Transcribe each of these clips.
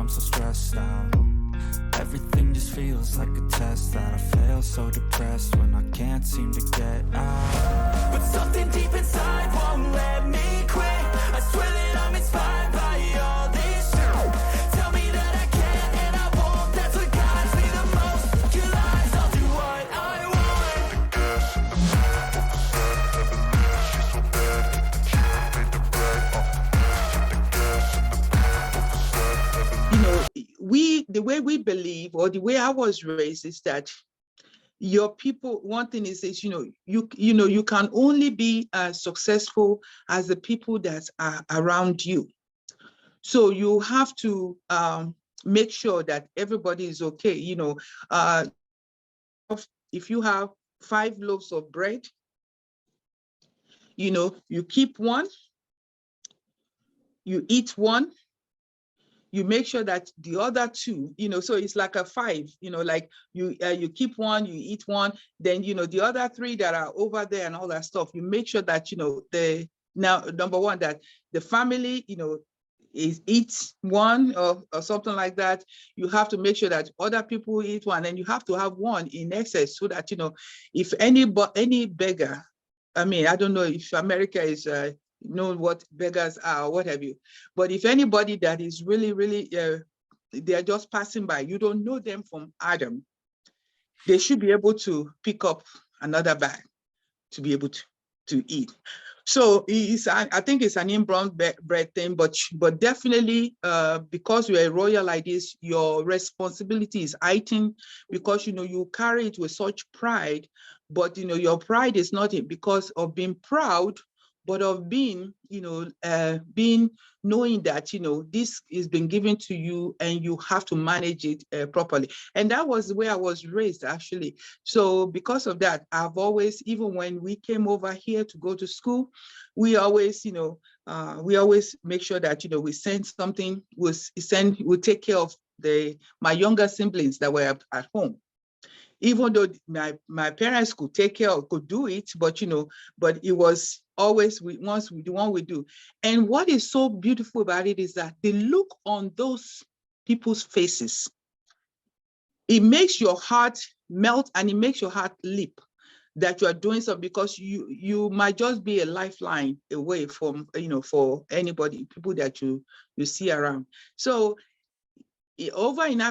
I'm so stressed out. Everything just feels like a test that I fail, so depressed when I can't seem to get out. But something deep inside won't let me quit. I swear that I'm inspired by all this shit. Tell me that I can and I won't. That's what guides me the most. Your lies, I'll do what I want. The gas in the back of the set, never knew she's so bad. Hit the gym, made the bed. The gas in the back of the set, never knew. You know, the way we believe, or the way I was raised, is that your people, one thing is you can only be as successful as the people that are around you. So you have to make sure that everybody is okay. If you have 5 loaves of bread, you keep one, you eat one, you make sure that the other 2, so it's like a 5, like you keep one, you eat one, then, the other 3 that are over there and all that stuff, you make sure that, now, number one, that the family, eats one or something like that. You have to make sure that other people eat one, and you have to have one in excess so that, if any beggar, I mean, I don't know if America is, know what beggars are or what have you, but if anybody that is really, really, they're just passing by, you don't know them from Adam, they should be able to pick up another bag to be able to eat. So I think it's an inborn bread thing, but definitely because you're a royal like this, your responsibility is heightened, because you carry it with such pride, but your pride is not because of being proud, but of being, knowing that, this is been given to you and you have to manage it properly. And that was the way I was raised, actually. So because of that, I've always, even when we came over here to go to school, we always, we always make sure that, we send something, we take care of my younger siblings that were at home. Even though my parents could take care of, could do it, but but it was always the one we do. And what is so beautiful about it is that the look on those people's faces, it makes your heart melt and it makes your heart leap that you are doing so, because you might just be a lifeline away from, for anybody, people that you see around. So over in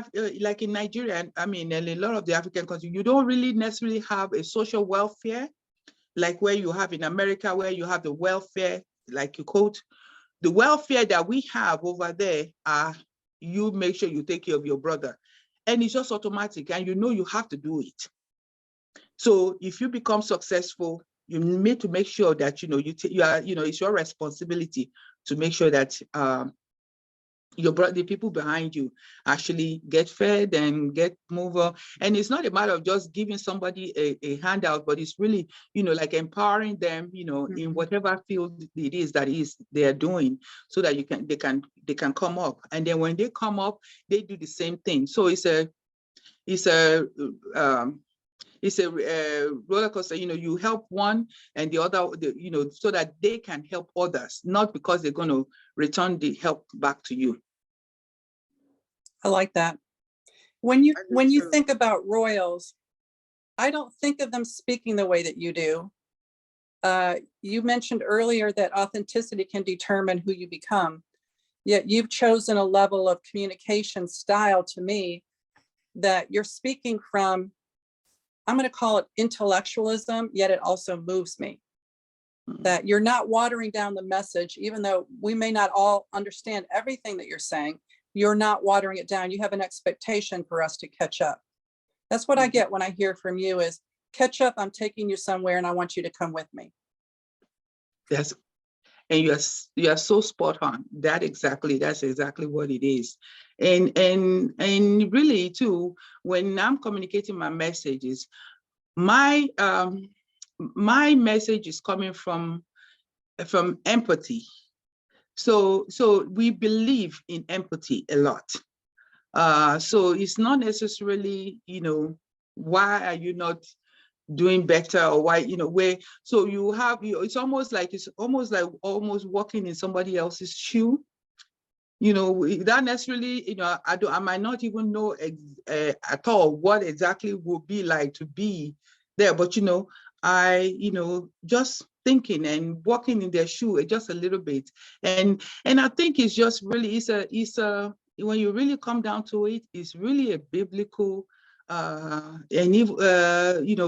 like in Nigeria, I mean, in a lot of the African countries, you don't really necessarily have a social welfare like where you have in America, where you have the welfare, like you quote. The welfare that we have over there are, you make sure you take care of your brother, and it's just automatic, and you have to do it. So if you become successful, you need to make sure that it's your responsibility to make sure that the people behind you actually get fed and get moved on. And it's not a matter of just giving somebody a handout, but it's really, like empowering them, in whatever field it is that they are doing, so that they can come up. And then when they come up, they do the same thing. So it's a roller coaster. You help one and the other, so that they can help others, not because they're going to return the help back to you. I like that. When you think about royals, I don't think of them speaking the way that you do. You mentioned earlier that authenticity can determine who you become, yet you've chosen a level of communication style to me that you're speaking from, I'm going to call it intellectualism, yet it also moves me. That you're not watering down the message, even though we may not all understand everything that you're saying, you're not watering it down. You have an expectation for us to catch up. That's what I get when I hear from you is, catch up, I'm taking you somewhere and I want you to come with me. Yes. And you are so spot on. That's exactly what it is. And really too, when I'm communicating my messages, my message is coming from empathy. So we believe in empathy a lot. So it's not necessarily, why are you not doing better, or why, where, so you have, it's almost like walking in somebody else's shoe. without necessarily, I might not even know at all what exactly would be like to be there, but I, just thinking and walking in their shoe just a little bit, and I think it's just really, it's a when you really come down to it, it's really a biblical and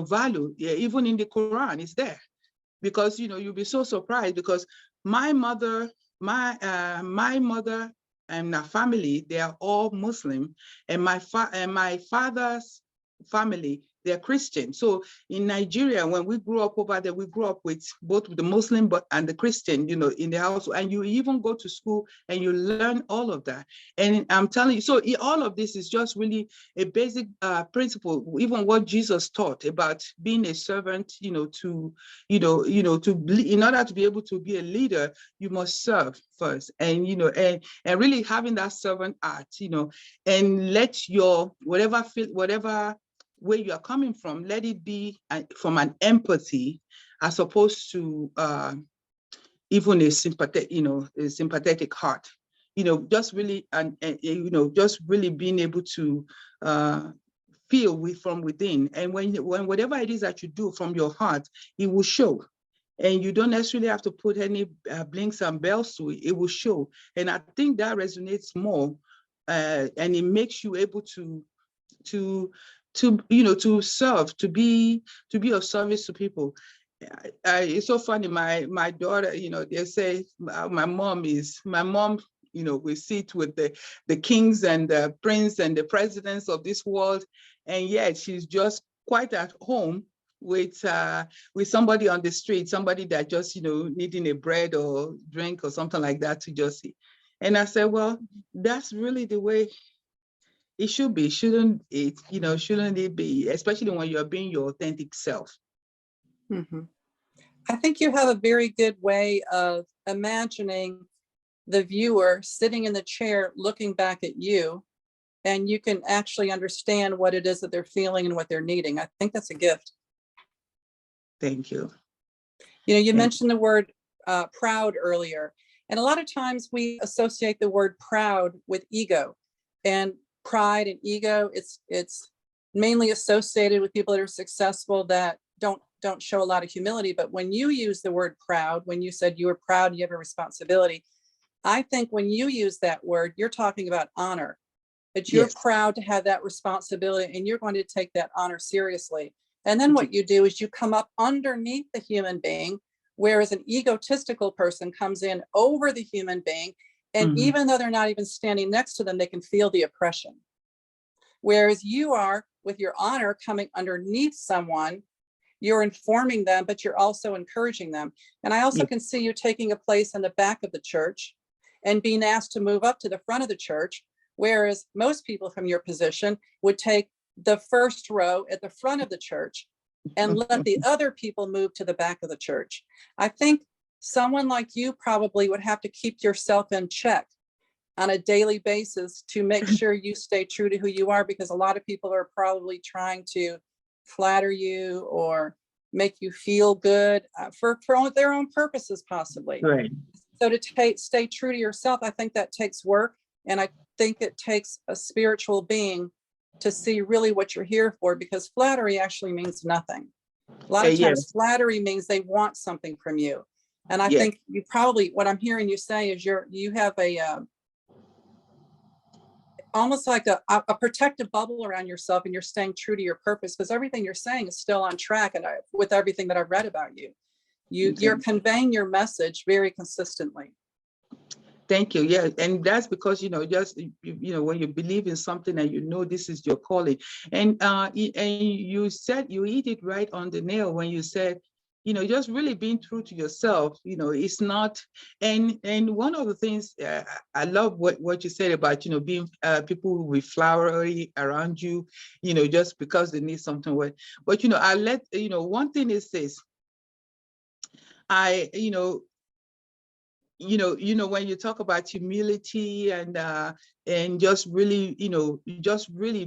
value. Yeah, even in the Quran, it's there, because you'll be so surprised, because my mother, my mother and my family, they are all Muslim, and my father's family, they're Christian. So in Nigeria, when we grew up over there, we grew up with both the Muslim and the Christian, in the house. And you even go to school and you learn all of that. And I'm telling you, so all of this is just really a basic principle, even what Jesus taught about being a servant, in order to be able to be a leader, you must serve first. And, and really having that servant heart, and let your, whatever where you are coming from, let it be from an empathy, as opposed to even a sympathetic heart. Just really, and just really being able to feel from within. And when whatever it is that you do from your heart, it will show. And you don't necessarily have to put any blinks and bells to it. It will show. And I think that resonates more, and it makes you able to serve, to be of service to people. It's so funny. My daughter, they say my mom, we sit with the kings and the prince and the presidents of this world, and yet she's just quite at home with somebody on the street, somebody that just needing a bread or drink or something like that to just eat. And I said, well, that's really the way it should be, shouldn't it? Shouldn't it be, especially when you're being your authentic self? Mm-hmm. I think you have a very good way of imagining the viewer sitting in the chair looking back at you, and you can actually understand what it is that they're feeling and what they're needing. I think that's a gift. Thank you. You mentioned the word proud earlier, and a lot of times we associate the word proud with ego, and pride and ego, it's mainly associated with people that are successful that don't show a lot of humility. But when you use the word proud, when you said you were proud, you have a responsibility, I think when you use that word, you're talking about honor, that you're proud to have that responsibility and you're going to take that honor seriously. And then what you do is you come up underneath the human being, whereas an egotistical person comes in over the human being. And even though they're not even standing next to them, they can feel the oppression. Whereas you are, with your honor, coming underneath someone, you're informing them, but you're also encouraging them. And I also can see you taking a place in the back of the church and being asked to move up to the front of the church, whereas most people from your position would take the first row at the front of the church and let the other people move to the back of the church. I think someone like you probably would have to keep yourself in check on a daily basis to make sure you stay true to who you are, because a lot of people are probably trying to flatter you or make you feel good for their own purposes, possibly. Right. So to stay true to yourself, I think that takes work. And I think it takes a spiritual being to see really what you're here for, because flattery actually means nothing. A lot of times flattery means they want something from you. And I think you probably, what I'm hearing you say is you have a almost like a protective bubble around yourself, and you're staying true to your purpose, because everything you're saying is still on track. And with everything that I've read about you, you're conveying your message very consistently. Thank you. Yeah, and that's because just when you believe in something and this is your calling, and you said you hit it right on the nail when you said just really being true to yourself. It's not, and one of the things I love what you said about being people with flowery around you, just because they need something. But one thing is this. When you talk about humility and just really,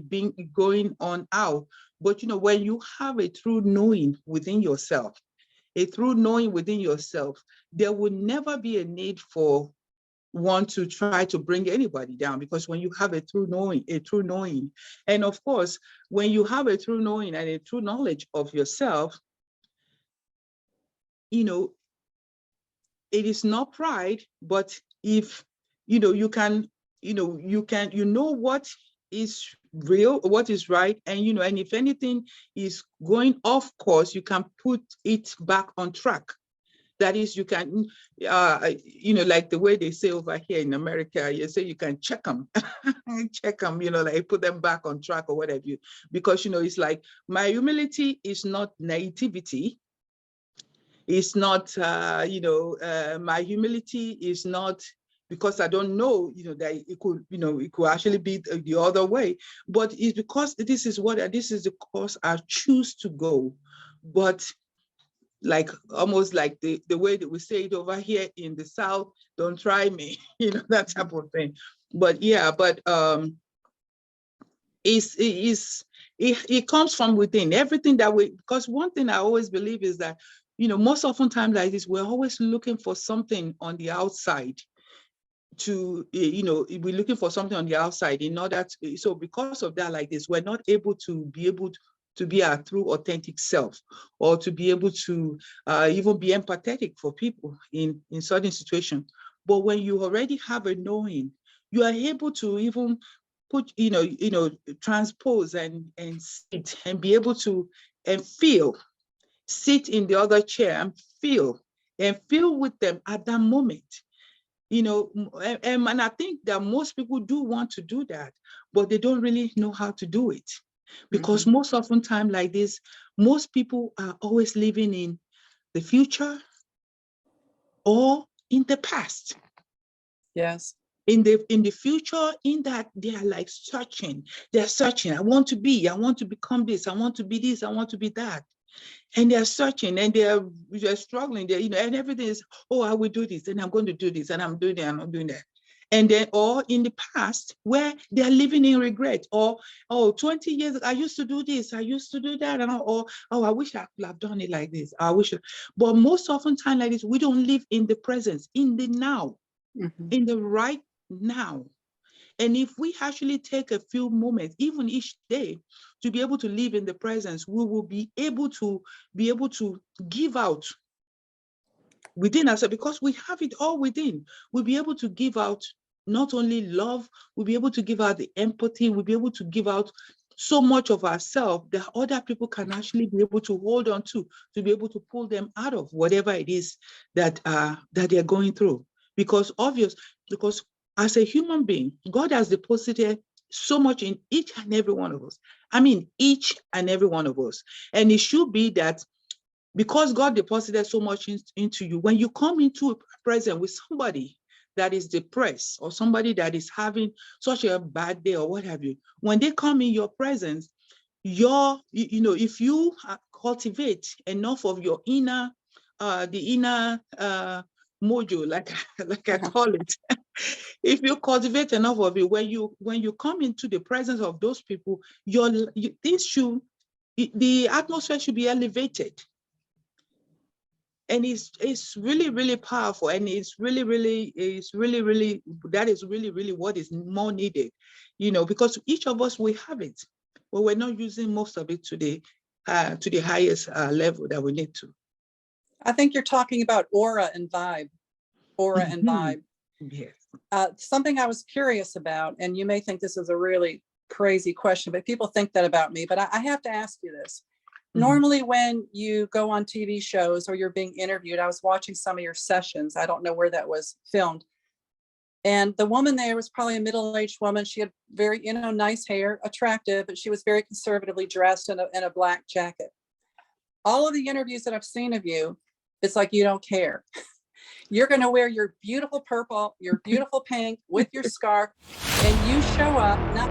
being going on out, but when you have a true knowing within yourself, there will never be a need for want to try to bring anybody down, because when you have a true knowing, and of course, when you have a true knowing and a true knowledge of yourself, you know, it is not pride, but if, you know, you know what is real, what is right, and, you know, and if anything is going off course, you can put it back on track. That is, you can, you know, like the way they say over here in America, you say you can check them, you know, like put them back on track or whatever. Because, you know, it's like, my humility is not naivety. It's not, you know, my humility is not because I don't know, you know, that it could, you know, it could actually be the other way. But it's because this is the course I choose to go. But like almost like the way that we say it over here in the South, don't try me, you know, that type of thing. But yeah, but it comes from within. Everything that because one thing I always believe is that, you know, most often times like this, we're always looking for something on the outside to, you know, we're looking for something on the outside in order to, so because of that, like this, we're not able to be our true authentic self, or to be able to even be empathetic for people in certain situations. But when you already have a knowing, you are able to even put, you know, transpose and sit and be able to and feel, sit in the other chair and feel with them at that moment. You know, and I think that most people do want to do that, but they don't really know how to do it. Because most often time like this, most people are always living in the future or in the past. Yes. In the future, in that they are like searching. They're searching. I want to become this. I want to be this. I want to be that. And they're searching and they're struggling. They, you know, and everything is, oh, I will do this, and I'm going to do this, and I'm doing that, and I'm doing that. And then, or in the past, where they're living in regret, or, oh, 20 years, I used to do this, I used to do that, and or, oh, I wish I could have done it like this. I wish. But most often time like this, we don't live in the presence, in the now, in the right now. And if we actually take a few moments, even each day, to be able to live in the presence, we will be able to give out within ourselves, because we have it all within. We'll be able to give out not only love, we'll be able to give out the empathy, we'll be able to give out so much of ourselves that other people can actually be able to hold on to be able to pull them out of whatever it is that they're going through. Because as a human being, God has deposited so much in each and every one of us. I mean, each and every one of us. And it should be that because God deposited so much into you, when you come into a present with somebody that is depressed, or somebody that is having such a bad day or what have you, when they come in your presence, you know, if you cultivate enough of your inner, the inner mojo, like I call it, if you cultivate enough of it, when you come into the presence of those people, the atmosphere should be elevated. And it's really, really powerful. And that is really what is more needed, you know, because each of us, we have it, but we're not using most of it to the highest level that we need to. I think you're talking about aura and vibe. Yes. Something I was curious about, and you may think this is a really crazy question, but people think that about me, but I have to ask you this. Normally, when you go on TV shows or you're being interviewed, I was watching some of your sessions. I don't know where that was filmed. And the woman there was probably a middle-aged woman. She had very, you know, nice hair, attractive, but she was very conservatively dressed in a black jacket. All of the interviews that I've seen of you, it's like you don't care. You're going to wear your beautiful purple, your beautiful pink with your scarf, and you show up, not